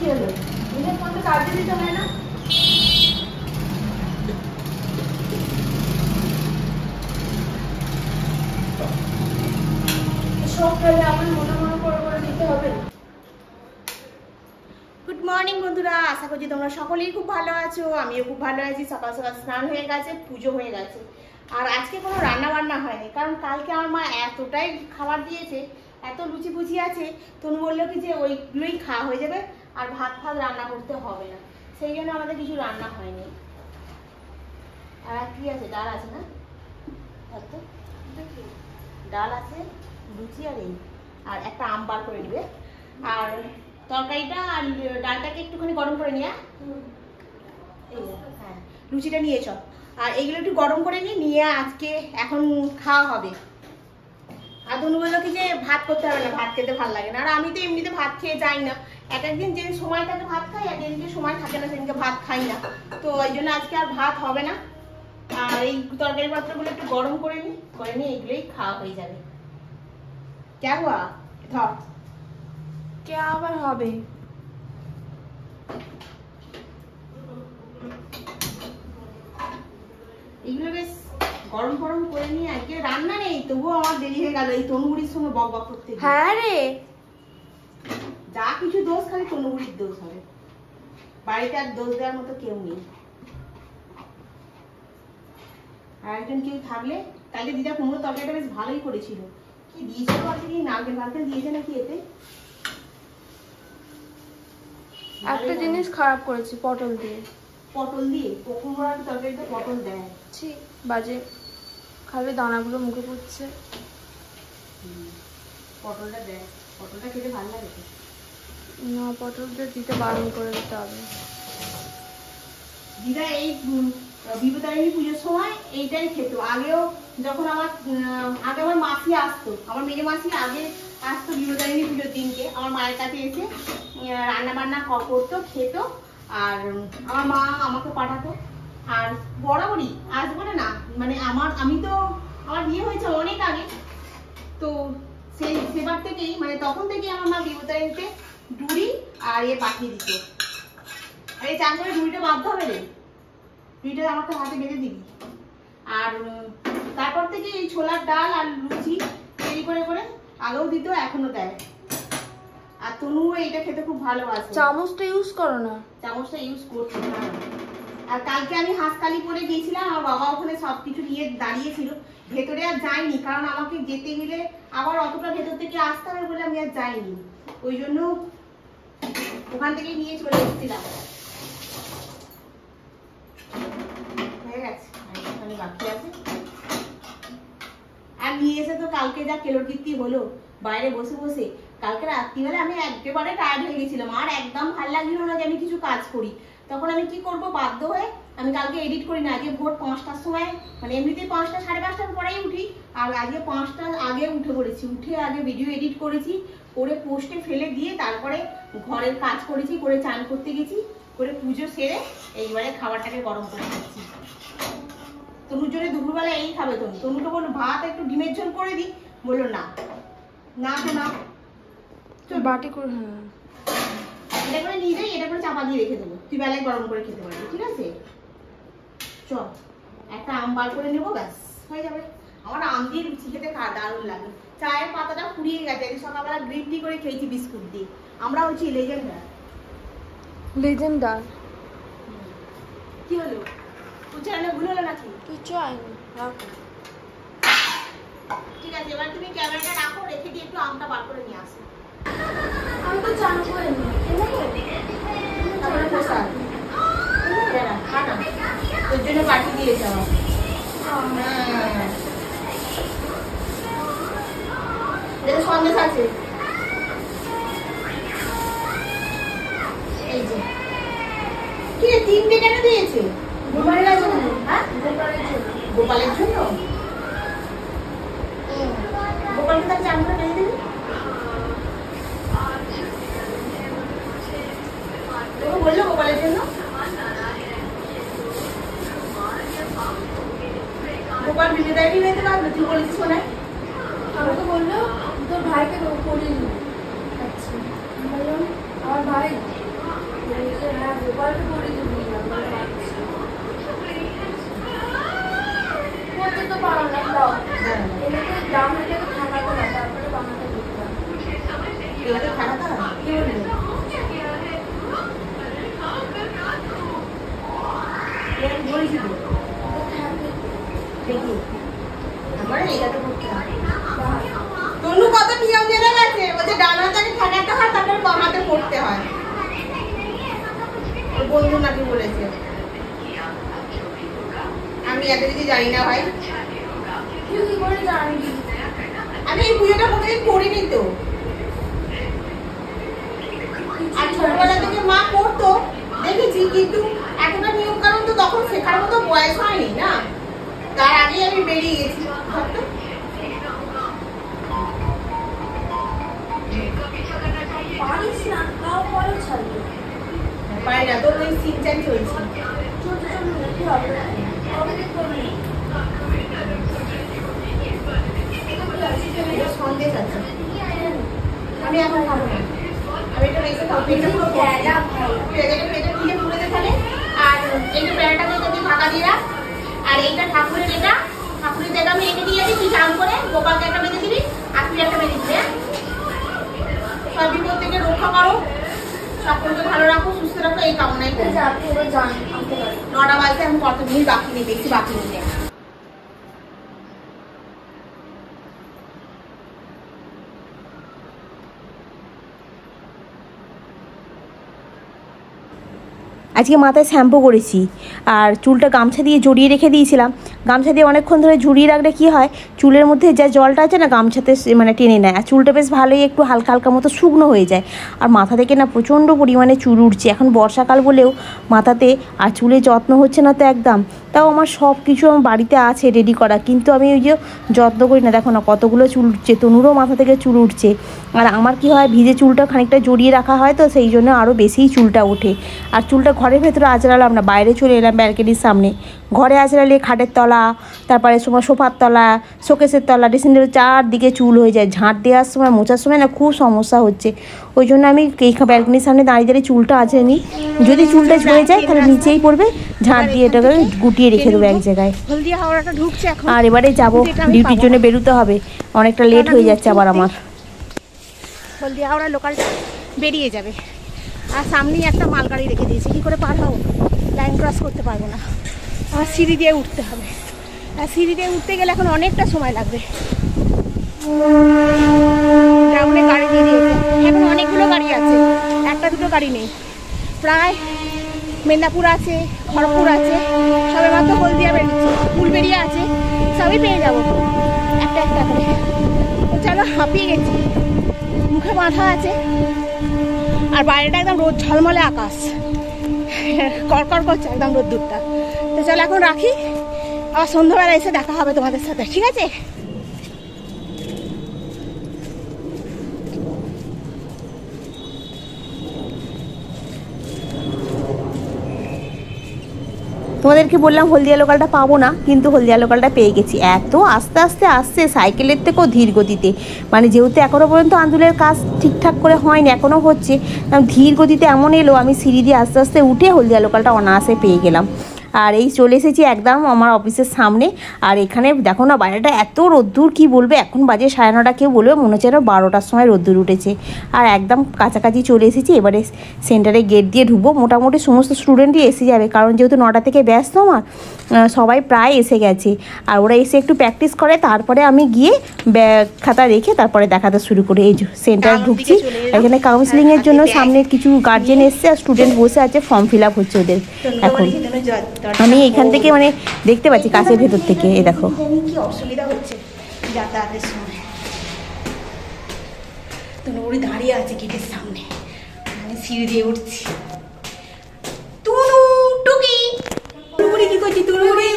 হলো? নিজের ফোনটা কাজে দিতে হয় না? সব কাজে আমার মনে মনে করে দিতে হবে না। গুড মর্নিং বন্ধুরা, আশা করছি তোমরা সকলেই খুব ভালো আছো। আমিও খুব ভালো আছি। সকাল সকাল স্নান হয়ে গেছে, পুজো হয়ে গেছে, আর আজকে কোনো রান্না বান্না হয়নি, কারণ কালকে আমার মা এতটাই খাবার দিয়েছে, এত লুচি ফুচি আছে। তনু বললো কি যে ওইগুলোই খাওয়া হয়ে যাবে, আর ভাত ফাত রান্না করতে হবে না, সেই জন্য আমাদের কিছু রান্না হয়নি। আর কি আছে? ডাল আছে না? ডাল আছে, লুচি আর এই, আর একটা আম বার করে নেবে। আর তরকারিটা আর ডালটাকে একটুখানি গরম করে নিয়ে, হ্যাঁ লুচিটা নিয়ে চল, আর এইগুলো একটু গরম করে নিয়ে আজকে এখন খাওয়া হবে। আর তনু বললো কি যে ভাত করতে হবে না, ভাত খেতে ভালো লাগে না। আর আমি তো এমনিতে ভাত খেয়ে যাই না, এক একদিন যে সময় থাকে ভাত খাই, আর যেদিনকে সময় থাকে না সেদিনকে ভাত খাই না। তো ওই জন্য আজকে আর ভাত হবে না। আর এই তরকারি পাত্রগুলো একটু গরম করে নিয়ে এইগুলোই খাওয়া হয়ে যাবে। কে হুয়া ধর কে আবার হবে? এগুলো বেশ গরম গরম করে নিয়ে, আজকে রান্না নেই তবুও আমার দেরি হয়ে গেল এই তনুগুড়ির সঙ্গে বক বক করতে। হ্যাঁ রে, যা কিছু দোষ খালি তনুগুড়ির দোষ হবে, বাড়িতে আর দোষ দেওয়ার মতো কেউ নেই। আর একজন কেউ থাকলে, কালকে দিদা কুমড়ো তরকারিটা বেশ ভালোই করেছিল। কি দিয়েছিল আজকে? কি নারকেল নারকেল দিয়েছে নাকি এতে? একটা জিনিস খারাপ করেছি, পটল দিয়ে। পটল দিয়ে? কুমড়োর তরকারিতে পটল দেয়? ছি, বাজে, খালি দানাগুলো মুখে পড়ছে। পটলটা দেয়? পটলটা খেতে ভালো লাগে তো? না, পটলটা দিতে বারণ করে দিতে হবে। দিদা এই বিপদারিণী পুজোর সময় এইটাই খেত। আগেও যখন আগে আমার মাসি আসতো, আমার মেয়ে মাসি আগে আসতো বিপদারিণী পুজোর দিনকে আমার মায়ের কাছে এসে রান্না বান্না করতো, খেত, আর আমার মা আমাকে পাঠাতো। আর বরাবরই আসবো না, মানে আমি তো আমার বিয়ে হয়েছে অনেক আগে, তো সেবার থেকেই, মানে তখন থেকেই আমার মা বিপদারিণীতে ডুরি আর পাঠিয়ে দিত। আর এই চান করে ডুরিটা বাঁধতে হবে রে, ডুরিটা আমাকে হাতে বেঁধে দিবি। আর তারপর থেকে এই ছোলার ডাল আর লুচি তৈরি করে করে আগেও দিত, এখনো দেয়। আর তনু এইটা খেতে খুব ভালোবাসে। চামচটা ইউজ করো না? চামচটা ইউজ করছি না। আর কালকে আমি হাঁসকালি পরে গিয়েছিলাম, আমার বাবা ওখানে সবকিছু নিয়ে দাঁড়িয়েছিল, ভেতরে আর যাইনি, কারণ আমাকে যেতে গেলে আবার অতটা ভেতর থেকে আসতে হবে বলে আমি আর যাইনি, ওই জন্য ওখান থেকে নিয়ে চলে এসেছিলাম। হয়ে গেছে, বাকি আছে। আর নিয়ে এসে তো কালকে যা কেলোকীর্তি হলো বাইরে বসে বসে, কালকে রাত্রিবেলা আমি একেবারে টায়ার্ড হয়ে গেছিলাম, আর একদম ভালো লাগছিল না যে আমি কিছু কাজ করি। তখন আমি কি করব, বাধ্য হয়ে আমি কালকে এডিট করি না, আজকে ভোর 5টার সময়, মানে এমনিতে 5টা সাড়ে 5টার পরেই উঠি, আর আজকে 5টার আগে উঠে পড়েছি, উঠে আগে ভিডিও এডিট করেছি, করে পোস্টে ফেলে দিয়ে তারপরে ঘরের কাজ করেছি, করে চান করতে গেছি, করে পুজো সেরে এইবারে খাবারটাকে গরম করে দিচ্ছি। তনুর জন্য দুপুরবেলা এই খাবে। তনুকে বললো ভাত একটু ডিমের ঝোল করে দিই, বললো না না তো না, তুই বাটি করে, হ্যাঁ এটা করে নিয়ে যাই, এটা করে চাপা দিয়ে রেখে দেবো, তুই বেলায় গরম করে খেতে পারবি, ঠিক আছে? চল একটা আম বার করে নেবো, ব্যাস হয়ে যাবে। আমার আম দিয়ে লুচি খেতে দারুণ লাগে। চায়ের পাতাটা ফুরিয়ে গেছে, সকালবেলা গ্রিন টি করে খেয়েছি বিস্কুট দিয়ে। আমরা হচ্ছি লেজেন্ডার। লেজেন্ডার কি হলো? উচ্চারণে ভুল হলো নাকি? কিছু হয়নি, রাখো। ঠিক আছে, এবার তুমি ক্যামেরাটা রাখো, রেখে দিয়ে একটু আমটা বার করে নিয়ে আসো। আমি তো চান করিনি, তারপরে পোষা তোর জন্য পাঠিয়ে দিয়েছে আমার। সন্দেশ আছে, এই যে। কি 3টে কেন দিয়েছে? গোপালের জন্য? হ্যাঁ, গোপালের জন্য। গোপালকে তার চান করে বেঁধে দিবি, তোকে বললো গোপালের জন্য? গোপাল বিপদারিণী হইতে পারবে, তুই বলিস শোনায়। আমাকে বললো তোর ভাইকে করিনি। আচ্ছা, বললাম আমার ভাই জানি না ভাই, আমি এই পুজোটা কোনোদিন করিনি তো। আর ছোটবেলা থেকে মা করতো দেখেছি, কিন্তু এতটা নিয়ম কানুন তো তখন শেখার মতো বয়স হয়নি না, তার আগেই আমি বেরিয়ে গেছি। পারি না, তোর ওই সিনচান চলছে। সন্দেশ আছে, আমি এখন খাবো না, আমি এটা রেখে খাবো। পেটে পুরো পেটে খুলে পুড়ে ফেলে। আর এই যে প্যারাটা করে ঢাকা দিয়ে রাখ। আর এইটা ঠাকুরের, এটা ঠাকুরের জায়গা আমি রেখে দিয়ে যাচ্ছি, তুই চান করে গোপালকে একটা বেঁধে দিবি আর তুই একটা বেঁধে দিবি। হ্যাঁ, সব বিপদ থেকে রক্ষা করো, সকলকে ভালো রাখো, সুস্থ রাখো, এই কামনাই করি। 9টা বাজতে এখন কত মিনিট বাকি নেই, বেশি বাকি নেই। আজকে মাথায় শ্যাম্পু করেছি আর চুলটা গামছা দিয়ে জড়িয়ে রেখে দিয়েছিলাম। গামছা দিয়ে অনেকক্ষণ ধরে ঝুড়িয়ে রাখলে কী হয়, চুলের মধ্যে যা জলটা আছে না গামছাতে মানে টেনে নেয়, আর চুলটা বেশ ভালোই একটু হালকা হালকা মতো শুকনো হয়ে যায়। আর মাথা থেকে না প্রচণ্ড পরিমাণে চুল উঠছে, এখন বর্ষাকাল বলেও মাথাতে আর চুলে যত্ন হচ্ছে না তো একদম। তাও আমার সব কিছু আমার বাড়িতে আছে রেডি করা, কিন্তু আমি ওই যে যত্ন করি না। দেখো না কতগুলো চুল উঠছে, তনুরও মাথা থেকে চুল উঠছে। আর আমার কি হয়, ভিজে চুলটা খানিকটা জড়িয়ে রাখা হয় তো সেই জন্য আরও বেশিই চুলটা ওঠে। আর চুলটা ঘরের ভেতরে আঁচড়ালাম না, বাইরে চলে এলাম ব্যালকনির সামনে। ঘরে আঁচড়ালে খাটের তলা, তারপরে সময় সোফার তলা, শোকেসের তলা, ড্রেসিং টেবিলের চারদিকে চুল হয়ে যায়। ঝাঁট দেওয়ার সময়, মোছার সময় না খুব সমস্যা হচ্ছে। ওই জন্য আমি এই ব্যালকনির সামনে দাঁড়িয়ে দাঁড়িয়ে চুলটা আঁচড়ে নিই। যদি চুলটা ঝরে যায় তাহলে নিচেই পড়বে, ঝাঁট দিয়ে এটাকে গুটিয়ে রেখে দেবো এক জায়গায়। আর এবারে যাবো ডিউটির জন্য, বেরোতে হবে, অনেকটা লেট হয়ে যাচ্ছে আবার আমার। হলদিয়া হাওড়া লোকালটা বেরিয়ে যাবে, আর সামনেই একটা মালগাড়ি রেখে দিয়েছে। কী করে পার হবো, লাইন ক্রস করতে পারবো না, আমার সিঁড়ি দিয়ে উঠতে হবে। আর সিঁড়ি দিয়ে উঠতে গেলে এখন অনেকটা সময় লাগবে। গ্রাউন্ডে গাড়ি দিয়ে দিয়েছে, এখন অনেকগুলো গাড়ি আছে, একটা দুটো গাড়ি নেই। প্রায় মেদিনীপুর আছে, খড়গপুর আছে, সবে মাত্র হলদিয়া বেরিয়েছে, ফুল বেরিয়ে আছে, সবই পেয়ে যাবো একটা একটা করে। চলো, হাঁপিয়ে গেছি, মুখে বাঁধা আছে, আর বাইরেটা একদম রোদ ঝলমলে আকাশ, কড়কড় করছে একদম রোদ্দুরটা। তো চলো এখন রাখি, আবার সন্ধ্যাবেলা এসে দেখা হবে তোমাদের সাথে, ঠিক আছে? তোমাদেরকে বললাম হলদিয়া লোকালটা পাবো না, কিন্তু হলদিয়া লোকালটা পেয়ে গেছি। এত আস্তে আস্তে আসছে, সাইকেলের থেকেও ধীর গতিতে। মানে যেহেতু এখনও পর্যন্ত আন্দুলের কাজ ঠিকঠাক করে হয়নি, এখনও হচ্ছে, ধীর গতিতে এমন এলো, আমি সিঁড়ি দিয়ে আস্তে আস্তে উঠে হলদিয়া লোকালটা অনায়াসে পেয়ে গেলাম। আর এই চলে এসেছি একদম আমার অফিসের সামনে। আর এখানে দেখো না বাইরেটা এত রোদ্দুর, কি বলবে, এখন বাজে 9:30, কেউ বলবে মনে হচ্ছে যেন 12টার সময় রোদ্দুর উঠেছে। আর একদম কাছাকাছি চলে এসেছি, এবারে সেন্টারে গেট দিয়ে ঢুকবো। মোটামুটি সমস্ত স্টুডেন্টই এসে যাবে, কারণ যেহেতু 9টা থেকে ব্যস্ত আমার, সবাই প্রায় এসে গেছে। আর ওরা এসে একটু প্র্যাকটিস করে, তারপরে আমি গিয়ে ব্যাগ খাতা রেখে তারপরে দেখাতে শুরু করি। এই সেন্টারে ঢুকছি, এখানে কাউন্সিলিংয়ের জন্য সামনে কিছু গার্জেন এসছে আর স্টুডেন্ট বসে আছে, ফর্ম ফিল আপ হচ্ছে ওদের। এখন আমি এখান থেকে মানে দেখতে পাচ্ছি কাছের ভেতর থেকে। এই দেখো কি অসুবিধা হচ্ছে যাতায়াতের সময়। তনুরি দাঁড়িয়ে আছে গেটের সামনে, আমি সিঁড়ি দিয়ে উঠছি। টুকি টুকুরি কি করছি? টুকুরি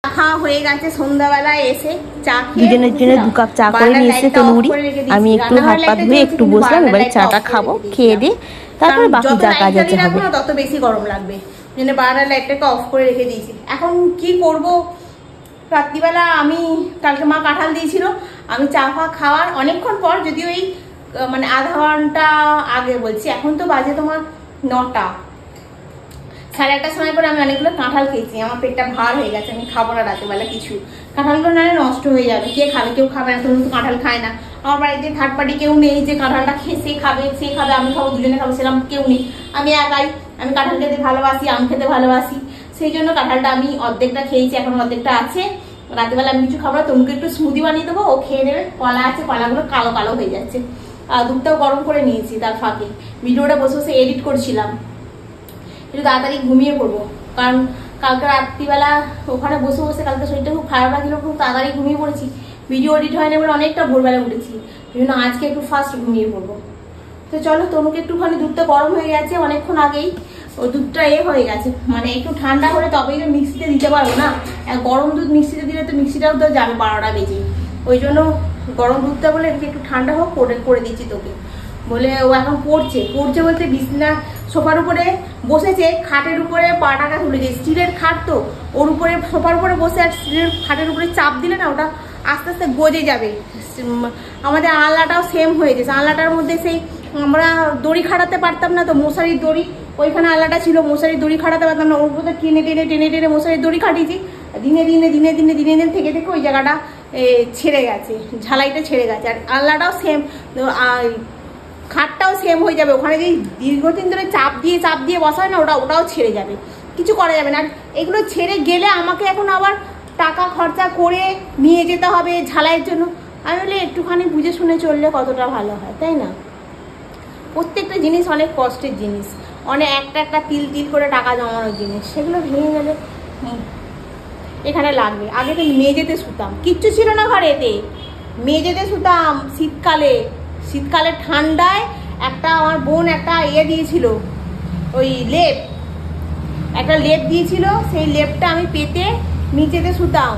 খাওয়া হয়ে গেছে, সন্ধ্যাবেলায় এসে চা খেয়ে দুজনের জন্য 2 কাপ চা করে নিয়ে এসে তনুরি, আমি একটু হাত পা ধুয়ে একটু বসলাম। এবারে চাটা খাবো, খেয়ে দিয়ে তারপরে বাকি যা কাজ আছে হবে। তত বেশি গরম লাগবে, জন্য বারান্দার লাইটটাকে অফ করে রেখে দিয়েছি। এখন কি করব, রাত্রিবেলা আমি কালকে মা কাঁঠাল দিয়েছিল, আমি চা খাওয়ার অনেকক্ষণ পর, যদিও এই মানে আধা ঘন্টা আগে বলছি, এখন তো বাজে তোমার 9টা, 1:30 সময় করে আমি অনেকগুলো কাঁঠাল খেয়েছি। আমার পেটটা ভার হয়ে গেছে, আমি খাবো না রাতেবেলা কিছু। কাঁঠালগুলো নাহলে নষ্ট হয়ে যাবে, কে খাবে, কেউ খাবে না, তো কাঁঠাল খায় না। আমার বাড়িতে থার্ড পার্টি কেউ নেই যে কাঁঠালটা খেয়ে সে খাবে, আমি খাবো, দুজনে খাবো, সেরকম কেউ নেই, আমি একাই। আমি কাঁঠাল খেতে ভালোবাসি, আম খেতে ভালোবাসি, সেই জন্য কাঁঠালটা আমি অর্ধেকটা খেয়েছি, এখন অর্ধেকটা আছে। রাতেবেলা আমি কিছু খাবো না, তোমাকে একটু স্মুদি বানিয়ে দেবো, ও খেয়ে নেবে। কলা আছে, কলাগুলো কালো কালো হয়ে যাচ্ছে। দুধটাও গরম করে নিয়েছি তার ফাঁকে। ভিডিওটা বসে বসে এডিট করছিলাম, একটু তাড়াতাড়ি ঘুমিয়ে পড়বো, কারণ কালকে রাত্রিবেলা ওখানে বসে বসে কালকে শরীরটা খুব খারাপ লাগছিল, খুব তাড়াতাড়ি ঘুমিয়ে পড়েছি। ভিডিও এডিট হয়নি বলে অনেকটা ভোরবেলা উঠেছি, এই জন্য আজকে একটু ফাস্ট ঘুমিয়ে পড়বো। তো চলো, তনুকে একটুখানি দুধটা গরম হয়ে গেছে অনেকক্ষণ আগেই, ওই দুধটা হয়ে গেছে, মানে একটু ঠান্ডা হলে তবেই তো মিক্সিতে দিতে পারবো না। গরম দুধ মিক্সিতে দিলে তো মিক্সিটাও তো যাবে 12টা বেজে, ওই জন্য গরম দুধটা বলে একটু ঠান্ডা হোক করে দিচ্ছি তোকে বলে। ও এখন পড়ছে বলতে বিছনা সোফার উপরে বসেছে, খাটের উপরে পাটাটা তুলেছে, স্টিলের খাট তো, ওর উপরে সোফার উপরে বসে আর স্টিলের খাটের উপরে চাপ দিলে না ওটা আস্তে আস্তে গজে যাবে। আমাদের আলনাটাও সেম হয়েছে, আলনাটার মধ্যে সেই আমরা দড়ি খাটাতে পারতাম না তো, মশারির দড়ি ওইখানে আলনাটা ছিল, মশারির দড়ি খাটাতে পারতাম না, ওর মধ্যে টেনে টেনে টেনে টেনে মশারির দড়ি খাটিয়েছি। দিনে দিনে দিনে দিনে দিনে দিনে থেকে থেকে ওই জায়গাটা ছেড়ে গেছে, ঝালাইটা ছেড়ে গেছে। আর আলনাটাও সেম, খাটটাও সেম হয়ে যাবে, ওখানে যে দীর্ঘদিন ধরে চাপ দিয়ে বসা হয় না, ওটাও ছেড়ে যাবে, কিছু করা যাবে না। আর এগুলো ছেড়ে গেলে আমাকে এখন আবার টাকা খরচা করে নিয়ে যেতে হবে ঝালাইয়ের জন্য। আমি বলি একটুখানি বুঝে শুনে চললে কতটা ভালো হয়, তাই না? প্রত্যেকটা জিনিস অনেক কষ্টের জিনিস, অনেক একটা তিল তিল করে টাকা জমানোর জিনিস, সেগুলো ভেঙে গেলে এখানে লাগবে। আগে তো মেঝেতে শুতাম, কিচ্ছু ছিল না ঘরেতে, মেঝেতে শুতাম। শীতকালে ঠান্ডায় একটা আমার বোন একটা দিয়েছিল, ওই একটা লেপ দিয়েছিল, সেই লেপটা আমি পেতে নিচেতে শুতাম।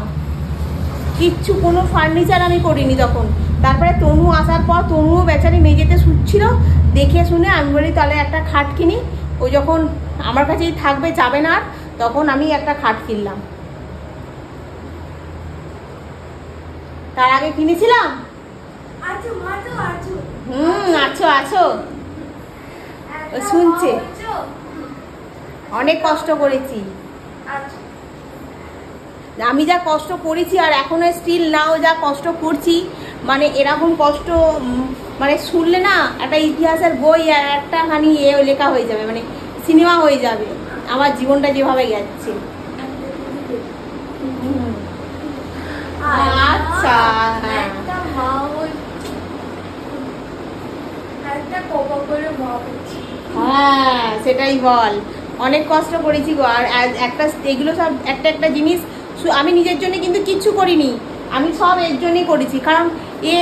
কিচ্ছু কোনো ফার্নিচার আমি করিনি তখন। তারপরে তনু আসার পর তনুও বেচারি মেঝেতে শুচ্ছিল, দেখে শুনে আমি বলি তাহলে একটা খাট কিনি। ও যখন আমার কাছেই থাকবে, যাবে না, তখন আমি একটা খাট কিনলাম। তার আগে কিনেছিলাম। আছো ও শুনছে, অনেক কষ্ট করেছি আমি, যা কষ্ট করেছি আর এখনো স্টিল নাও যা কষ্ট করছি, মানে এরকম কষ্ট মানে শুনলে না একটা ইতিহাসের বই আর একটা খানি লেখা হয়ে যাবে, মানে সিনেমা হয়ে যাবে আমার জীবনটা যেভাবে যাচ্ছে। আচ্ছা, হ্যাঁ সেটাই বল, অনেক কষ্ট করেছি গো। আর একটা এগুলো সব একটা জিনিস আমি নিজের জন্য কিন্তু কিচ্ছু করিনি, আমি সব এর জন্যই করেছি। কারণ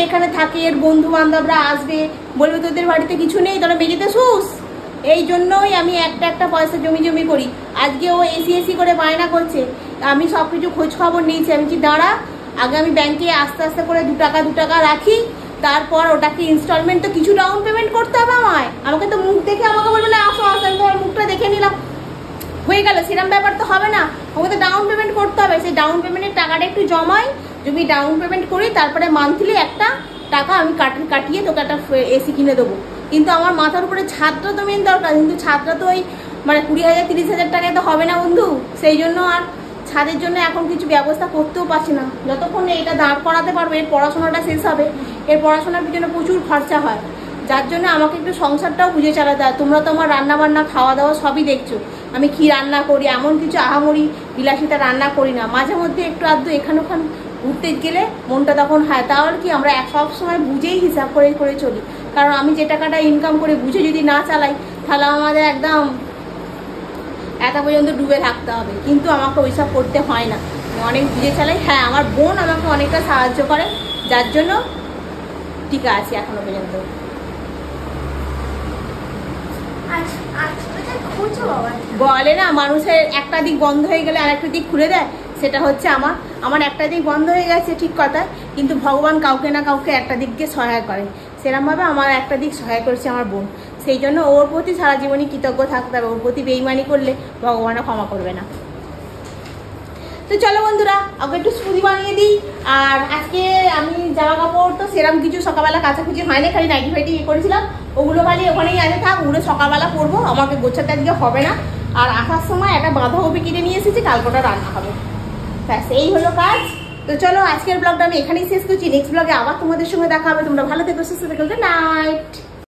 এখানে থাকে, এর বন্ধু বান্ধবরা আসবে, বলবে তোদের বাড়িতে কিছু নেই, তোরা মেঝেতে শুস, এই জন্যই আমি একটা পয়সা জমি করি। আজকে ও এসি করে বায়না করছে, আমি সব কিছু খোঁজ খবর নিয়েছি। আমি কি দাঁড়া, আগে আমি ব্যাংকে আস্তে আস্তে করে 2 টাকা রাখি, তারপর ওটাকে ইনস্টলমেন্ট তো কিছু ডাউন পেমেন্ট করতে হবে আমাকে তো মুখ দেখে আমাকে বলবে না আসো আমি তোমার মুখটা দেখে নিলাম হয়ে গেল, সেরকম ব্যাপার তো হবে না, আমাকে তো ডাউন পেমেন্ট করতে হবে। সেই ডাউন পেমেন্টের টাকাটা একটু জমাই, যদি ডাউন পেমেন্ট করি তারপরে মান্থলি একটা টাকা আমি কাটিয়ে তোকে একটা এসি কিনে দেবো। কিন্তু আমার মাথার উপরে ছাদটা তো মেন দরকার, কিন্তু ছাদটা তো ওই মানে 20,000 30,000 টাকায় তো হবে না বন্ধু। সেই জন্য আর ছাদের জন্য এখন কিছু ব্যবস্থা করতেও পারছি না। যতক্ষণ এটা দাঁড় করাতে পারবো, এর পড়াশোনাটা শেষ হবে, এর পড়াশোনার পিছনে প্রচুর খরচা হয়, যার জন্য আমাকে একটু সংসারটাও বুঝে চালাতে হয়। তোমরা তো আমার রান্না বান্না খাওয়া দাওয়া সবই দেখছো, আমি কি রান্না করি, এমন কিছু আহামরি বিলাসিতা রান্না করি না। মাঝে মধ্যে একটু আধটু এখানে ওখানে ঘুরতে গেলে মনটা তখন হয়, তাহলে কি আমরা সব সময় বুঝেই হিসাব করে চলি। কারণ আমি যে টাকাটা ইনকাম করে বুঝে যদি না চালাই, তাহলে আমাদের একদম এত পর্যন্ত ডুবে থাকতে হবে। কিন্তু আমাকে ওইসব করতে হয় না, অনেক বুঝে চালাই। হ্যাঁ, আমার বোন আমাকে অনেকটা সাহায্য করে, যার জন্য ঠিক আছে এখনো পর্যন্ত। বলে না মানুষের একটা দিক বন্ধ হয়ে গেলে আর একটা দিক খুলে দেয়, সেটা হচ্ছে আমার একটা দিক বন্ধ হয়ে গেছে ঠিক কথা, কিন্তু ভগবান কাউকে না কাউকে একটা দিককে সহায় করে, সেরকমভাবে আমার একটা দিক সহায় করেছে আমার বোন। সেই জন্য ওর প্রতি সারা জীবনই কৃতজ্ঞ থাকতে হবে, ওর প্রতি বেইমানি করলে ভগবানও ক্ষমা করবে না। তো চলো বন্ধুরা, ওকে একটু স্মুদি বানিয়ে দিই। আর আজকে আমি জামা কাপড় তো সেরকম কিছু সকালবেলা কাছাকুচি হয়নি, খালি নাইটি ফাইটি করেছিলাম, ওগুলো খালি ওখানেই আছে থাক, ওগুলো সকালবেলা করবো, আমাকে গোছাতে আজকে হবে না। আর আসার সময় একটা বাঁধাকপি কিনে নিয়ে এসেছি, কালকোটা রান্না হবে, ব্যাস এই হলো কাজ। তো চলো আজকের ব্লগটা আমি এখানেই শেষ করছি, নেক্সট ব্লগে আবার তোমাদের সঙ্গে দেখা হবে। তোমরা ভালো থেকো, সুস্থ থেকো, গুড নাইট।